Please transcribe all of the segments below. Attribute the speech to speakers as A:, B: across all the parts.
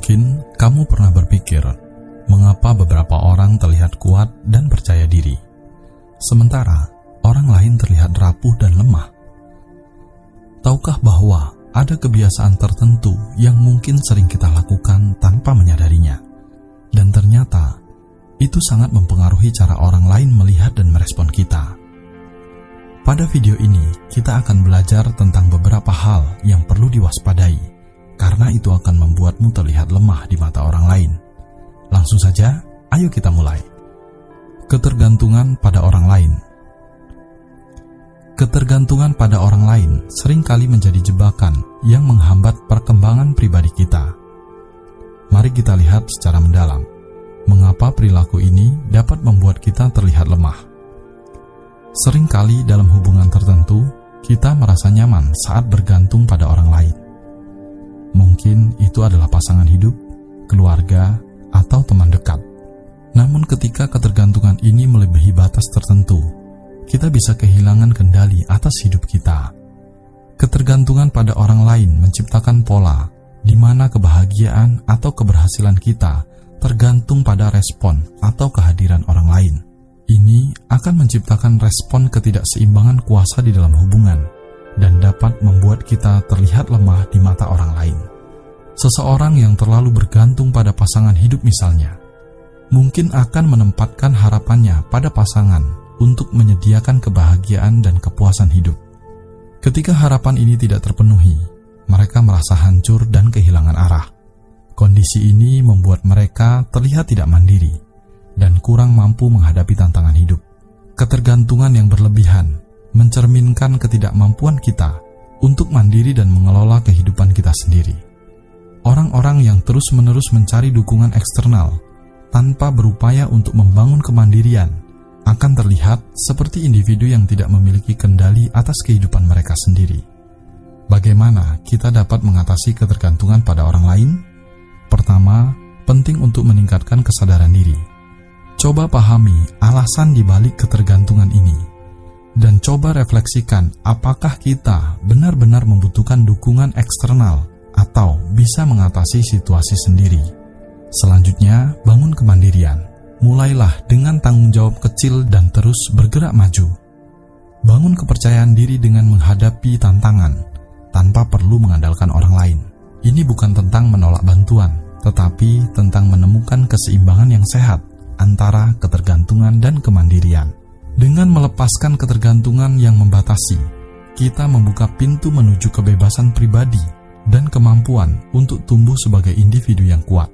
A: Mungkin kamu pernah berpikir, mengapa beberapa orang terlihat kuat dan percaya diri, sementara orang lain terlihat rapuh dan lemah? Tahukah bahwa ada kebiasaan tertentu yang mungkin sering kita lakukan tanpa menyadarinya, dan ternyata itu sangat mempengaruhi cara orang lain melihat dan merespon kita? Pada video ini, kita akan belajar tentang beberapa hal yang perlu diwaspadai, karena itu akan membuatmu terlihat lemah di mata orang lain. Langsung saja, ayo kita mulai. Ketergantungan pada orang lain. Ketergantungan pada orang lain seringkali menjadi jebakan yang menghambat perkembangan pribadi kita. Mari kita lihat secara mendalam, mengapa perilaku ini dapat membuat kita terlihat lemah. Seringkali dalam hubungan tertentu, kita merasa nyaman saat bergantung pada orang lain. Mungkin itu adalah pasangan hidup, keluarga, atau teman dekat. Namun ketika ketergantungan ini melebihi batas tertentu, kita bisa kehilangan kendali atas hidup kita. Ketergantungan pada orang lain menciptakan pola di mana kebahagiaan atau keberhasilan kita tergantung pada respon atau kehadiran orang lain. Ini akan menciptakan respon ketidakseimbangan kuasa di dalam hubungan dan dapat membuat kita terlihat lemah di mata orang lain. Seseorang yang terlalu bergantung pada pasangan hidup misalnya, mungkin akan menempatkan harapannya pada pasangan untuk menyediakan kebahagiaan dan kepuasan hidup. Ketika harapan ini tidak terpenuhi, mereka merasa hancur dan kehilangan arah. Kondisi ini membuat mereka terlihat tidak mandiri dan kurang mampu menghadapi tantangan hidup. Ketergantungan yang berlebihan mencerminkan ketidakmampuan kita untuk mandiri dan mengelola kehidupan kita sendiri. Orang-orang yang terus-menerus mencari dukungan eksternal tanpa berupaya untuk membangun kemandirian akan terlihat seperti individu yang tidak memiliki kendali atas kehidupan mereka sendiri. Bagaimana kita dapat mengatasi ketergantungan pada orang lain? Pertama, penting untuk meningkatkan kesadaran diri. Coba pahami alasan di balik ketergantungan ini, dan coba refleksikan apakah kita benar-benar membutuhkan dukungan eksternal atau bisa mengatasi situasi sendiri. Selanjutnya, bangun kemandirian. Mulailah dengan tanggung jawab kecil dan terus bergerak maju. Bangun kepercayaan diri dengan menghadapi tantangan tanpa perlu mengandalkan orang lain. Ini bukan tentang menolak bantuan, tetapi tentang menemukan keseimbangan yang sehat antara ketergantungan dan kemandirian. Dengan melepaskan ketergantungan yang membatasi, kita membuka pintu menuju kebebasan pribadi dan kemampuan untuk tumbuh sebagai individu yang kuat.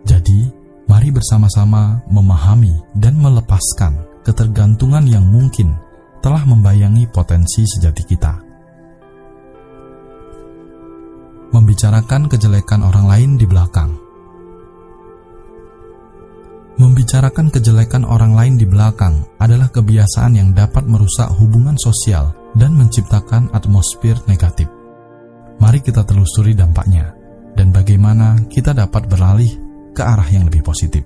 A: Jadi, mari bersama-sama memahami dan melepaskan ketergantungan yang mungkin telah membayangi potensi sejati kita. Membicarakan kejelekan orang lain di belakang. Membicarakan kejelekan orang lain di belakang adalah kebiasaan yang dapat merusak hubungan sosial dan menciptakan atmosfer negatif. Mari kita telusuri dampaknya dan bagaimana kita dapat beralih ke arah yang lebih positif.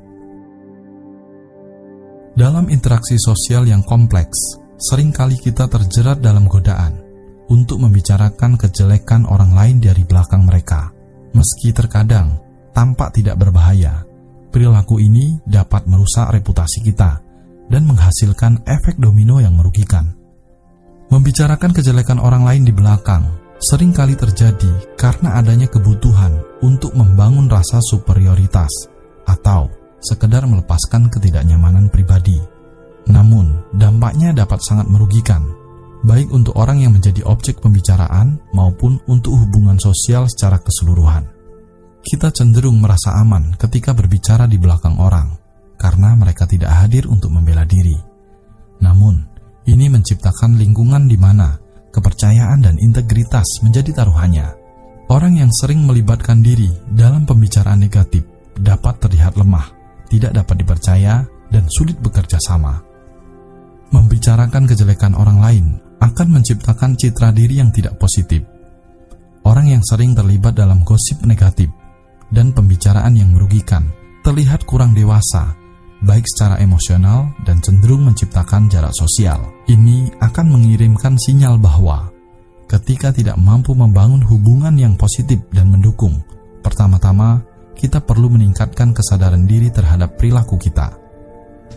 A: Dalam interaksi sosial yang kompleks, seringkali kita terjerat dalam godaan untuk membicarakan kejelekan orang lain dari belakang mereka. Meski terkadang tampak tidak berbahaya, perilaku ini dapat merusak reputasi kita dan menghasilkan efek domino yang merugikan. Membicarakan kejelekan orang lain di belakang seringkali terjadi karena adanya kebutuhan untuk membangun rasa superioritas atau sekedar melepaskan ketidaknyamanan pribadi. Namun, dampaknya dapat sangat merugikan, baik untuk orang yang menjadi objek pembicaraan maupun untuk hubungan sosial secara keseluruhan. Kita cenderung merasa aman ketika berbicara di belakang orang, karena mereka tidak hadir untuk membela diri. Namun, ini menciptakan lingkungan di mana kepercayaan dan integritas menjadi taruhannya. Orang yang sering melibatkan diri dalam pembicaraan negatif dapat terlihat lemah, tidak dapat dipercaya, dan sulit bekerja sama. Membicarakan kejelekan orang lain akan menciptakan citra diri yang tidak positif. Orang yang sering terlibat dalam gosip negatif dan pembicaraan yang merugikan terlihat kurang dewasa, baik secara emosional dan cenderung menciptakan jarak sosial. Ini akan mengirimkan sinyal bahwa ketika tidak mampu membangun hubungan yang positif dan mendukung, pertama-tama kita perlu meningkatkan kesadaran diri terhadap perilaku kita.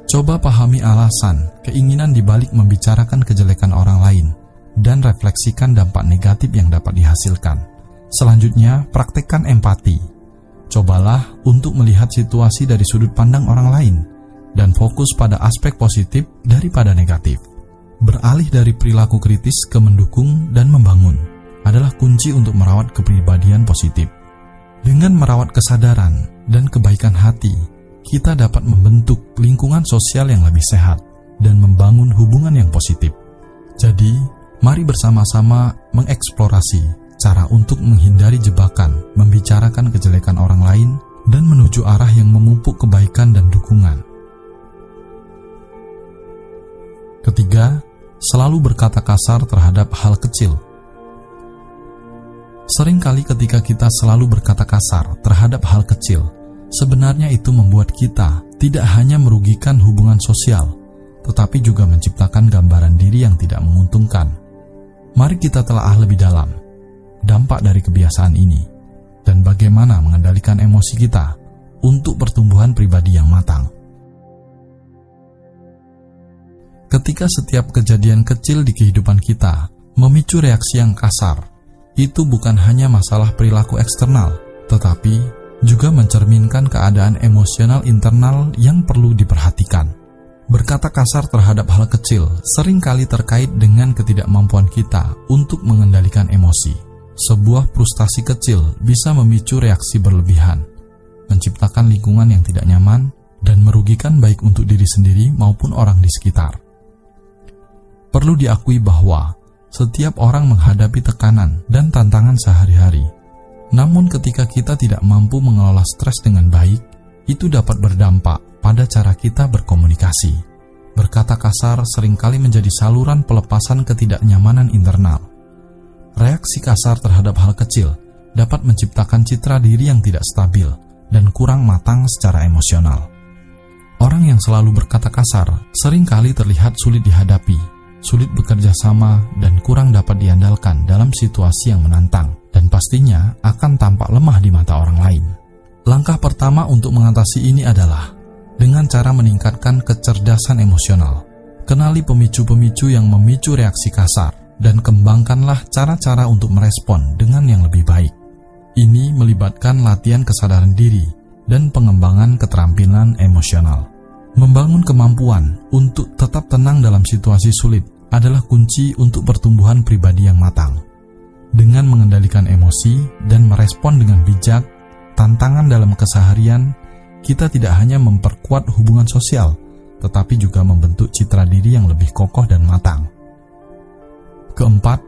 A: Coba pahami alasan, keinginan dibalik membicarakan kejelekan orang lain, dan refleksikan dampak negatif yang dapat dihasilkan. Selanjutnya, praktekkan empati. Cobalah untuk melihat situasi dari sudut pandang orang lain, dan fokus pada aspek positif daripada negatif. Beralih dari perilaku kritis ke mendukung dan membangun adalah kunci untuk merawat kepribadian positif. Dengan merawat kesadaran dan kebaikan hati, kita dapat membentuk lingkungan sosial yang lebih sehat dan membangun hubungan yang positif. Jadi, mari bersama-sama mengeksplorasi cara untuk menghindari jebakan, membicarakan kejelekan orang lain, dan menuju arah yang memupuk kebaikan dan dukungan. Ketiga, selalu berkata kasar terhadap hal kecil. Seringkali ketika kita selalu berkata kasar terhadap hal kecil, sebenarnya itu membuat kita tidak hanya merugikan hubungan sosial, tetapi juga menciptakan gambaran diri yang tidak menguntungkan. Mari kita telaah lebih dalam dampak dari kebiasaan ini dan bagaimana mengendalikan emosi kita untuk pertumbuhan pribadi yang matang. Ketika setiap kejadian kecil di kehidupan kita memicu reaksi yang kasar, itu bukan hanya masalah perilaku eksternal, tetapi juga mencerminkan keadaan emosional internal yang perlu diperhatikan. Berkata kasar terhadap hal kecil seringkali terkait dengan ketidakmampuan kita untuk mengendalikan emosi. Sebuah frustasi kecil bisa memicu reaksi berlebihan, menciptakan lingkungan yang tidak nyaman, dan merugikan baik untuk diri sendiri maupun orang di sekitar. Perlu diakui bahwa setiap orang menghadapi tekanan dan tantangan sehari-hari. Namun ketika kita tidak mampu mengelola stres dengan baik, itu dapat berdampak pada cara kita berkomunikasi. Berkata kasar seringkali menjadi saluran pelepasan ketidaknyamanan internal. Reaksi kasar terhadap hal kecil dapat menciptakan citra diri yang tidak stabil dan kurang matang secara emosional. Orang yang selalu berkata kasar seringkali terlihat sulit dihadapi, sulit bekerja sama, dan kurang dapat diandalkan dalam situasi yang menantang, dan pastinya akan tampak lemah di mata orang lain. Langkah pertama untuk mengatasi ini adalah dengan cara meningkatkan kecerdasan emosional. Kenali pemicu-pemicu yang memicu reaksi kasar, dan kembangkanlah cara-cara untuk merespon dengan yang lebih baik. Ini melibatkan latihan kesadaran diri dan pengembangan keterampilan emosional. Membangun kemampuan untuk tetap tenang dalam situasi sulit adalah kunci untuk pertumbuhan pribadi yang matang. Dengan mengendalikan emosi dan merespon dengan bijak tantangan dalam keseharian, kita tidak hanya memperkuat hubungan sosial, tetapi juga membentuk citra diri yang lebih kokoh dan matang. Keempat,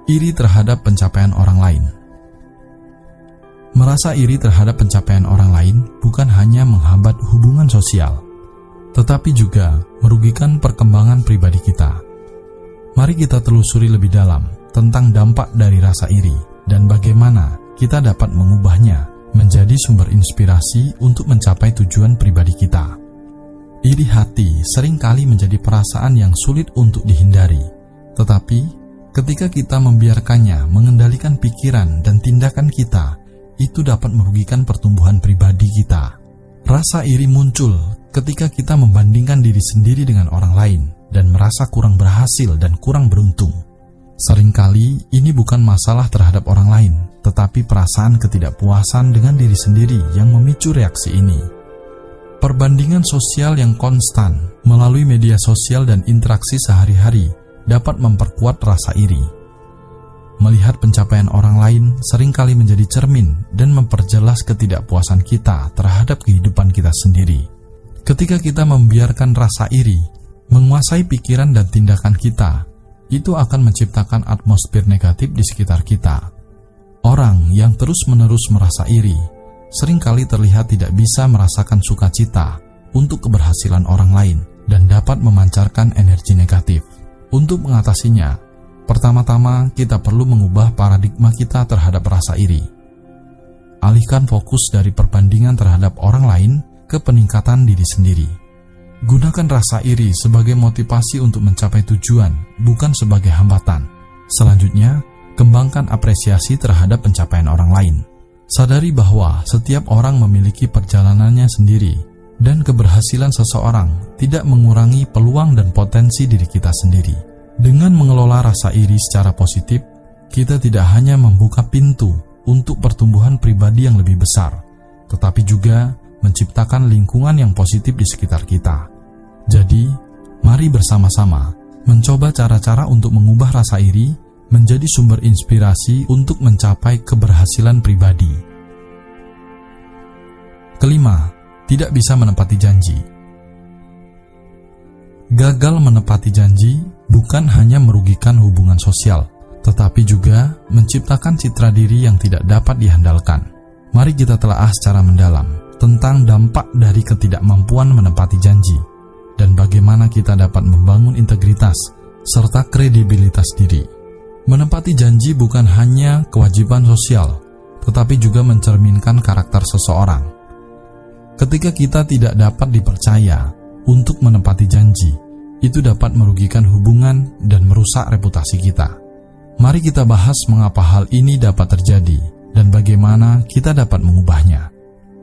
A: iri terhadap pencapaian orang lain. Merasa iri terhadap pencapaian orang lain bukan hanya menghambat hubungan sosial, tetapi juga merugikan perkembangan pribadi kita. Mari kita telusuri lebih dalam tentang dampak dari rasa iri dan bagaimana kita dapat mengubahnya menjadi sumber inspirasi untuk mencapai tujuan pribadi kita. Iri hati seringkali menjadi perasaan yang sulit untuk dihindari, tetapi ketika kita membiarkannya mengendalikan pikiran dan tindakan kita, itu dapat merugikan pertumbuhan pribadi kita. Rasa iri muncul ketika kita membandingkan diri sendiri dengan orang lain dan merasa kurang berhasil dan kurang beruntung. Seringkali ini bukan masalah terhadap orang lain, tetapi perasaan ketidakpuasan dengan diri sendiri yang memicu reaksi ini. Perbandingan sosial yang konstan melalui media sosial dan interaksi sehari-hari dapat memperkuat rasa iri. Melihat pencapaian orang lain seringkali menjadi cermin dan memperjelas ketidakpuasan kita terhadap kehidupan kita sendiri. Ketika kita membiarkan rasa iri menguasai pikiran dan tindakan kita, itu akan menciptakan atmosfer negatif di sekitar kita. Orang yang terus-menerus merasa iri seringkali terlihat tidak bisa merasakan sukacita untuk keberhasilan orang lain dan dapat memancarkan energi negatif. Untuk mengatasinya, pertama-tama kita perlu mengubah paradigma kita terhadap rasa iri. Alihkan fokus dari perbandingan terhadap orang lain ke peningkatan diri sendiri. Gunakan rasa iri sebagai motivasi untuk mencapai tujuan, bukan sebagai hambatan. Selanjutnya, kembangkan apresiasi terhadap pencapaian orang lain. Sadari bahwa setiap orang memiliki perjalanannya sendiri, dan keberhasilan seseorang tidak mengurangi peluang dan potensi diri kita sendiri. Dengan mengelola rasa iri secara positif, kita tidak hanya membuka pintu untuk pertumbuhan pribadi yang lebih besar, tetapi juga menciptakan lingkungan yang positif di sekitar kita. Jadi, mari bersama-sama mencoba cara-cara untuk mengubah rasa iri menjadi sumber inspirasi untuk mencapai keberhasilan pribadi. Kelima, tidak bisa menepati janji. Gagal menepati janji bukan hanya merugikan hubungan sosial, tetapi juga menciptakan citra diri yang tidak dapat diandalkan. Mari kita telaah secara mendalam tentang dampak dari ketidakmampuan menepati janji, dan bagaimana kita dapat membangun integritas serta kredibilitas diri. Menepati janji bukan hanya kewajiban sosial, tetapi juga mencerminkan karakter seseorang. Ketika kita tidak dapat dipercaya untuk menepati janji, itu dapat merugikan hubungan dan merusak reputasi kita. Mari kita bahas mengapa hal ini dapat terjadi dan bagaimana kita dapat mengubahnya.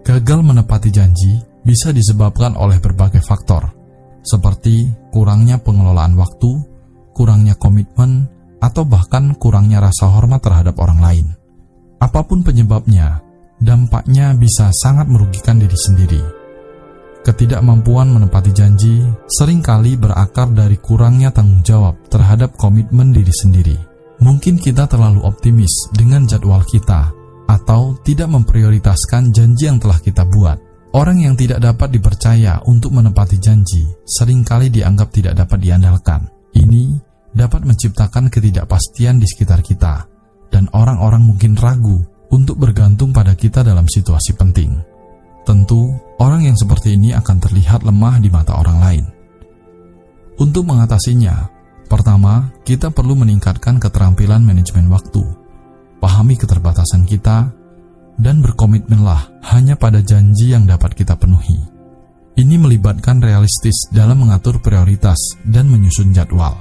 A: Gagal menepati janji bisa disebabkan oleh berbagai faktor, seperti kurangnya pengelolaan waktu, kurangnya komitmen, atau bahkan kurangnya rasa hormat terhadap orang lain. Apapun penyebabnya, dampaknya bisa sangat merugikan diri sendiri. Ketidakmampuan menepati janji seringkali berakar dari kurangnya tanggung jawab terhadap komitmen diri sendiri. Mungkin kita terlalu optimis dengan jadwal kita, atau tidak memprioritaskan janji yang telah kita buat. Orang yang tidak dapat dipercaya untuk menepati janji seringkali dianggap tidak dapat diandalkan. Ini dapat menciptakan ketidakpastian di sekitar kita, dan orang-orang mungkin ragu untuk bergantung pada kita dalam situasi penting. Tentu, orang yang seperti ini akan terlihat lemah di mata orang lain. Untuk mengatasinya, pertama, kita perlu meningkatkan keterampilan manajemen waktu. Pahami keterbatasan kita, dan berkomitmenlah hanya pada janji yang dapat kita penuhi. Ini melibatkan realistis dalam mengatur prioritas dan menyusun jadwal.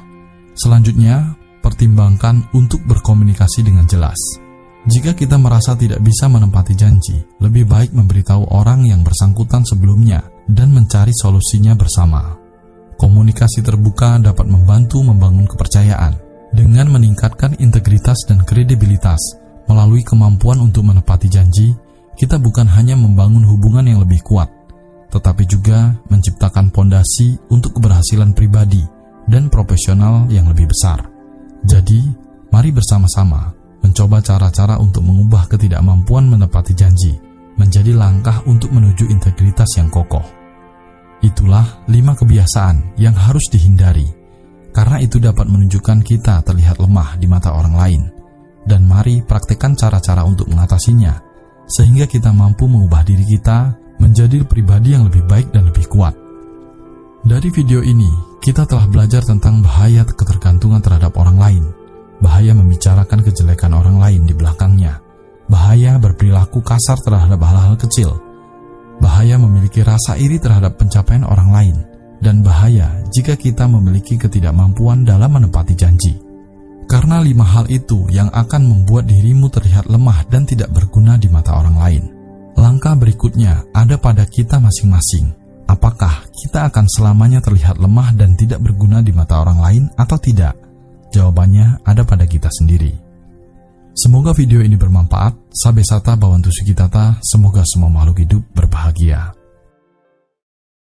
A: Selanjutnya, pertimbangkan untuk berkomunikasi dengan jelas. Jika kita merasa tidak bisa menepati janji, lebih baik memberitahu orang yang bersangkutan sebelumnya dan mencari solusinya bersama. Komunikasi terbuka dapat membantu membangun kepercayaan dengan meningkatkan integritas dan kredibilitas. Melalui kemampuan untuk menepati janji, kita bukan hanya membangun hubungan yang lebih kuat, tetapi juga menciptakan fondasi untuk keberhasilan pribadi dan profesional yang lebih besar. Jadi, mari bersama-sama mencoba cara-cara untuk mengubah ketidakmampuan menepati janji menjadi langkah untuk menuju integritas yang kokoh. Itulah 5 kebiasaan yang harus dihindari, karena itu dapat menunjukkan kita terlihat lemah di mata orang lain. Dan mari praktekkan cara-cara untuk mengatasinya, sehingga kita mampu mengubah diri kita menjadi pribadi yang lebih baik dan lebih kuat. Dari video ini, kita telah belajar tentang bahaya ketergantungan terhadap orang lain, bahaya membicarakan kejelekan orang lain di belakangnya, bahaya berperilaku kasar terhadap hal-hal kecil, bahaya memiliki rasa iri terhadap pencapaian orang lain, dan bahaya jika kita memiliki ketidakmampuan dalam menepati janji. Karena 5 hal itu yang akan membuat dirimu terlihat lemah dan tidak berguna di mata orang lain. Langkah berikutnya ada pada kita masing-masing. Apakah kita akan selamanya terlihat lemah dan tidak berguna di mata orang lain atau tidak? Jawabannya ada pada kita sendiri. Semoga video ini bermanfaat. Sabe sata bawantu sukitata, semoga semua makhluk hidup berbahagia.